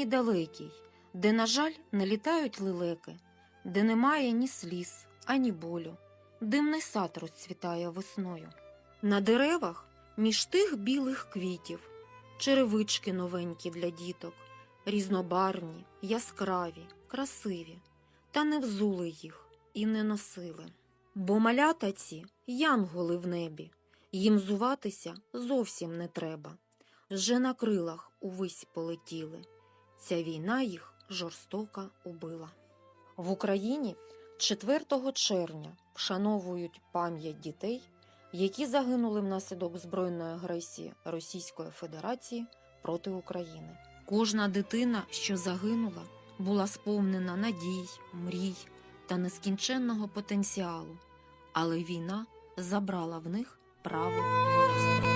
край далекий, де, на жаль, не літають лелеки, де немає ні сліз, ані болю, димний сад розцвітає весною. На деревах між тих білих квітів черевички новенькі для діток, різнобарвні, яскраві, красиві, та не взули їх і не носили. Бо малята ці янголи в небі, їм зуватися зовсім не треба. Вже на крилах увись полетіли, ця війна їх жорстоко убила. В Україні 4 червня вшановують пам'ять дітей, які загинули внаслідок збройної агресії Російської Федерації проти України. Кожна дитина, що загинула, була сповнена надій, мрій та нескінченного потенціалу, але війна забрала в них право вирости.